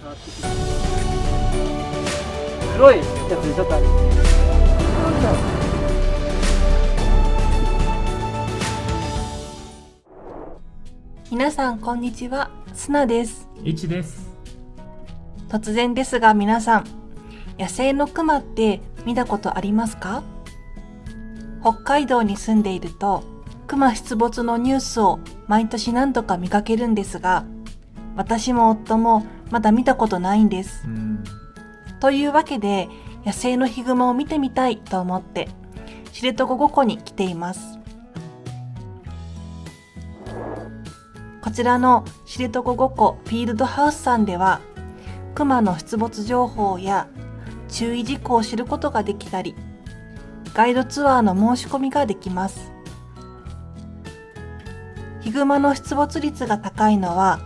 変わってきて、黒いやつにちょっとある。皆さんこんにちは、スナです。いちです。突然ですが皆さん、野生のクマって見たことありますか？北海道に住んでいると、クマ出没のニュースを毎年何度か見かけるんですが、私も夫もまだ見たことないんです。というわけで、野生のヒグマを見てみたいと思って、知床5湖に来ています。こちらの知床5湖フィールドハウスさんでは、クマの出没情報や注意事項を知ることができたり、ガイドツアーの申し込みができます。ヒグマの出没率が高いのは、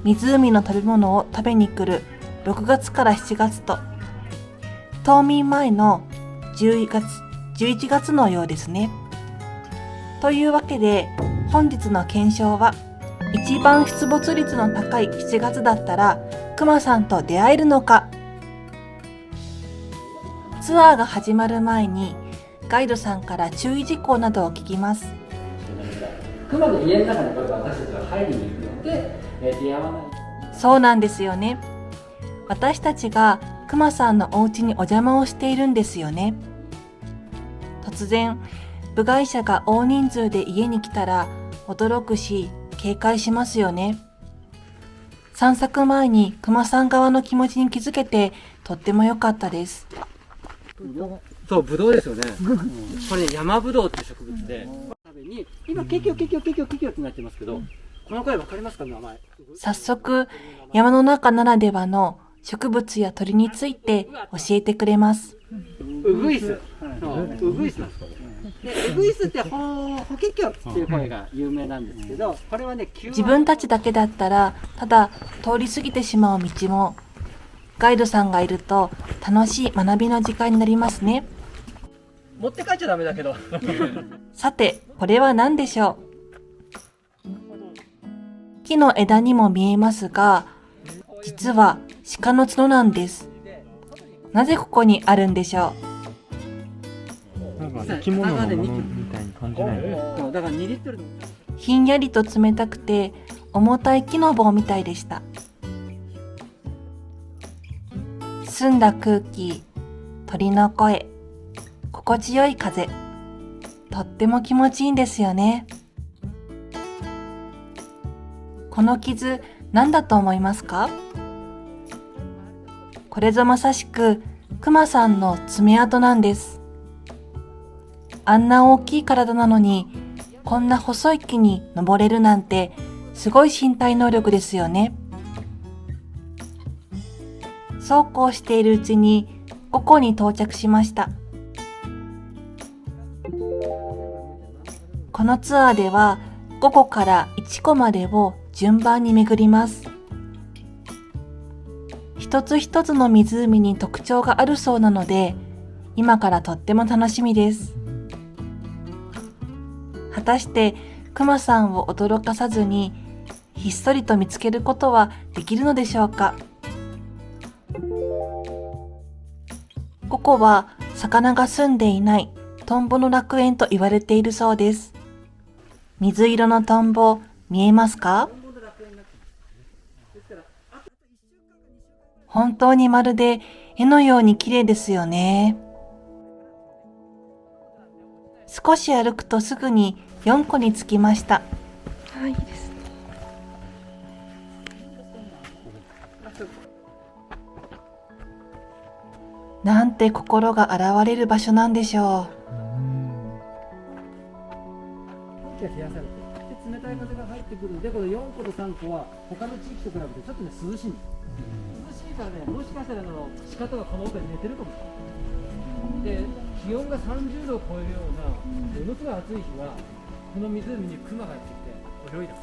湖の食べ物を食べに来る6月から7月と、冬眠前の10月、11月のようですね。というわけで、本日の検証は、一番出没率の高い7月だったら、クマさんと出会えるのか。ツアーが始まる前に、ガイドさんから注意事項などを聞きます。クマの家の中にこれ私たちは入りに行くので、出会わない。そうなんですよね。私たちがクマさんのお家にお邪魔をしているんですよね。突然、部外者が大人数で家に来たら驚くし、警戒しますよね。散策前にクマさん側の気持ちに気づけてとっても良かったです。そう、ブドウですよね。これね、山ブドウっていう植物で、今ケキョってなってますけど、この声わかりますか、名前。早速、山の中ならではの植物や鳥について教えてくれます。ウグイス。ウグイスなんですかね。でウグイスってホケキョっていう声が有名なんですけど、これはね、自分たちだけだったらただ通り過ぎてしまう道も、ガイドさんがいると楽しい学びの時間になりますね。持って帰っちゃダメだけど。さて、これは何でしょう？木の枝にも見えますが、実は鹿の角なんです。なぜここにあるんでしょう？なんか生き物のものみたいに感じないね。だから2リットルのひんやりと冷たくて重たい木の棒みたいでした。澄んだ空気、鳥の声、心地よい風、とっても気持ちいいんですよね。この傷、何だと思いますか？これぞまさしくクマさんの爪痕なんです。あんな大きい体なのに、こんな細い木に登れるなんて、すごい身体能力ですよね。そうこうしているうちに、5湖に到着しました。このツアーでは、5湖から1湖までを順番に巡ります。一つ一つの湖に特徴があるそうなので、今からとっても楽しみです。果たしてクマさんを驚かさずにひっそりと見つけることはできるのでしょうか？ここは魚が住んでいないトンボの楽園と言われているそうです。水色のトンボ見えますか？本当にまるで絵のように綺麗ですよね。少し歩くとすぐに4湖に着きました。はい、いいですね。なんて心が洗われる場所なんでしょ冷やされて、で冷たい風が入ってくるので、この4個と3個は他の地域と比べてちょっとね、涼しい。涼しいからね、もしかしたら鹿とかこの奥で寝てるかもしれない。で、気温が30度を超えるようなものすごい暑い日は、この湖にクマがやってきて泳いだ。う。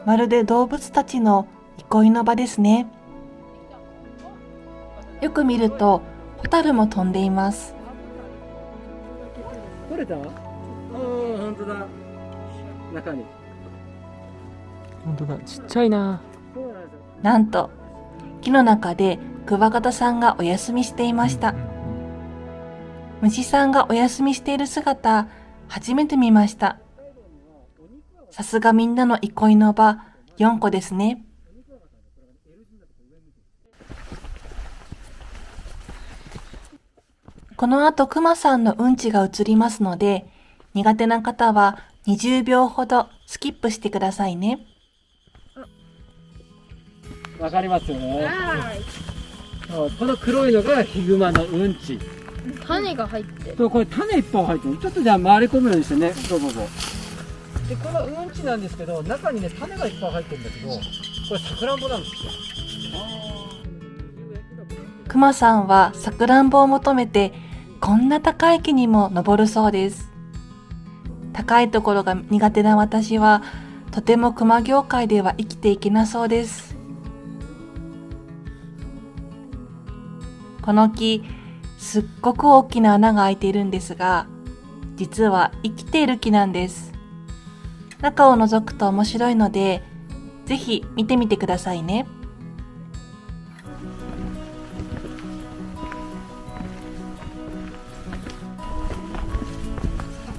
まるで動物たちの憩いの場ですね。よく見るとホタルも飛んでいます。取れた？本当だ。中に。本当だ、ちっちゃいな。そうなんですよ。なんと木の中でクワガタさんがお休みしていました。虫さんがお休みしている姿、初めて見ました。さすがみんなの憩いの場、4個ですね。この後、クマさんのうんちが映りますので、苦手な方は20秒ほどスキップしてくださいね。わかりますよね。そう、この黒いのがヒグマのうんち。種が入ってそう、これ種いっぱい入ってる。ちょっとじゃあ回り込むようにしてね。どうぞ。で、このうんちなんですけど、中にね、種がいっぱい入ってるんだけど、これさくらんぼなんですよ。クマさんはさくらんぼを求めて、こんな高い木にも登るそうです。高いところが苦手な私は、とてもクマ業界では生きていけなそうです。この木、すっごく大きな穴が開いているんですが、実は生きている木なんです。中を覗くと面白いので、ぜひ見てみてくださいね。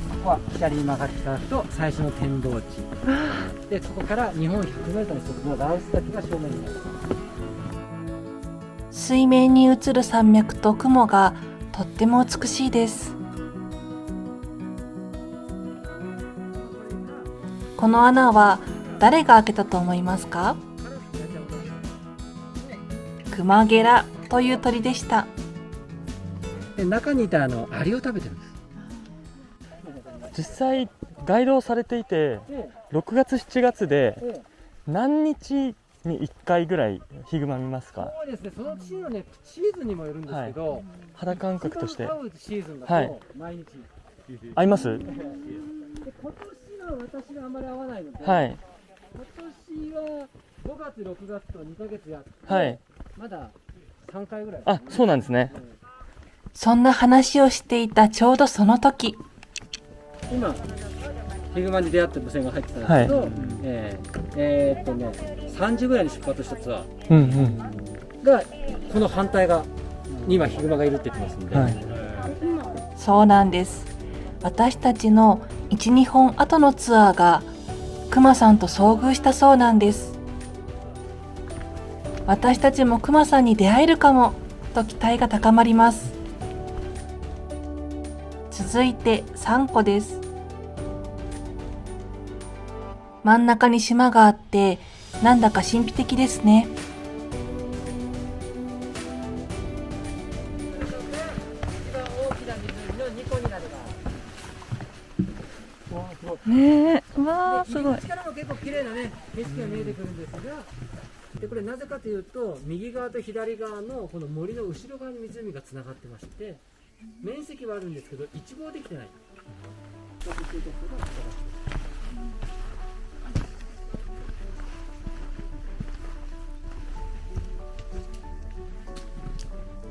ここは左に曲がっていただくと最初の天道地で、ここから日本 100m に一つの羅臼岳が正面になります。水面に映る山脈と雲がとっても美しいです。この穴は誰が開けたと思いますか？クマゲラという鳥でした。で、中にいたアリを食べてるんです。実際ガイドをされていて、6月7月で何日に1回ぐらいヒグマ見ますか？そうですね、そのチームのね、シーズンにもよるんですけど、肌感覚として一番合うシーズンだと毎日、合います？で、今年は私があまり合わないので、はい今年は5月6月と2ヶ月やって、はい。まだ3回ぐらい。あ、そうなんですね。そんな話をしていたちょうどその時、今ヒグマに出会った無線が入ってたんですけど、3時ぐらいに出発したツアーがこの反対側に今ヒグマがいるって言ってますんで、そうなんです。私たちの 1,2 本後のツアーがクマさんと遭遇したそうなんです。私たちもクマさんに出会えるかもと期待が高まります。続いて3個です。真ん中に島があってなんだか神秘的ですね。ねえ、わあ、すごい。入り口からも結構綺麗なね景色が見えてくるんですが、でこれなぜかというと、右側と左側のこの森の後ろ側に湖がつながってまして、面積はあるんですけど一望できてない。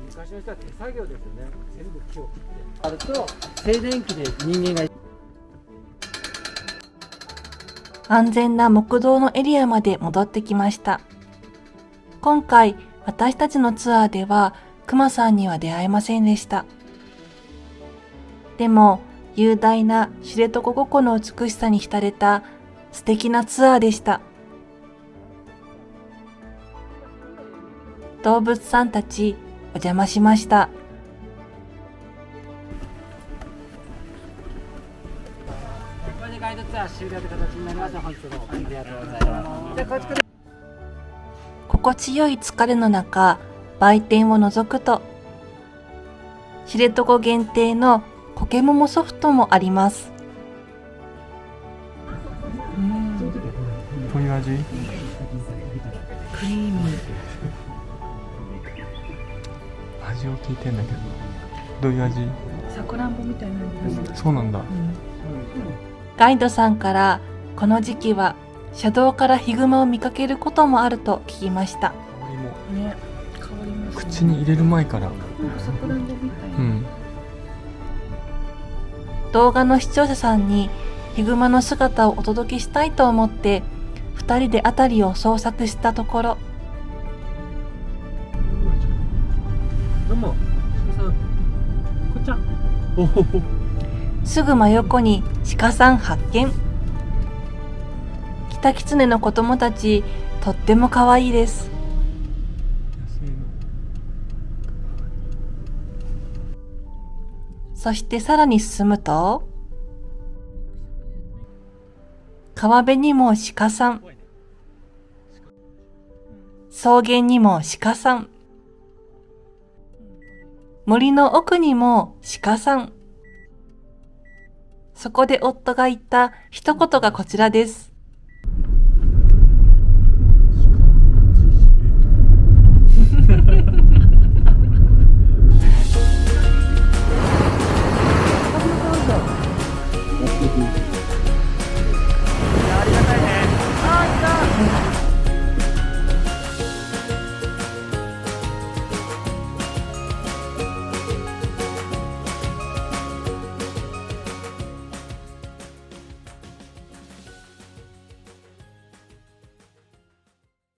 昔の人は手作業ですよね。全部木を切ってあると静電気で人間が安全な木道のエリアまで戻ってきました。今回私たちのツアーではクマさんには出会えませんでした。でも雄大な知床五湖の美しさに浸れた素敵なツアーでした。動物さんたちお邪魔しました。これでガイドツアー終了という形になります。本日もありがとうございます。じゃあこっちから心地よい疲れの中、売店を覗くと、知床限定のコケモモソフトもあります。どういう味？クリーミー。味を聞いてんだけど、どういう味？さくらんぼみたいな味。そうなんだ。ガイドさんからこの時期は車道からヒグマを見かけることもあると聞きました。香りもね、香りますね。口に入れる前から。さくらんぼみたいな。うん。動画の視聴者さんにヒグマの姿をお届けしたいと思って2人で辺りを捜索したところ、どうも、鹿さん。こっちゃん。おお。すぐ真横に鹿さん発見。キタキツネの子供たち、とっても可愛いです。そしてさらに進むと、川辺にも鹿さん、草原にも鹿さん、森の奥にも鹿さん。そこで夫が言った一言がこちらです。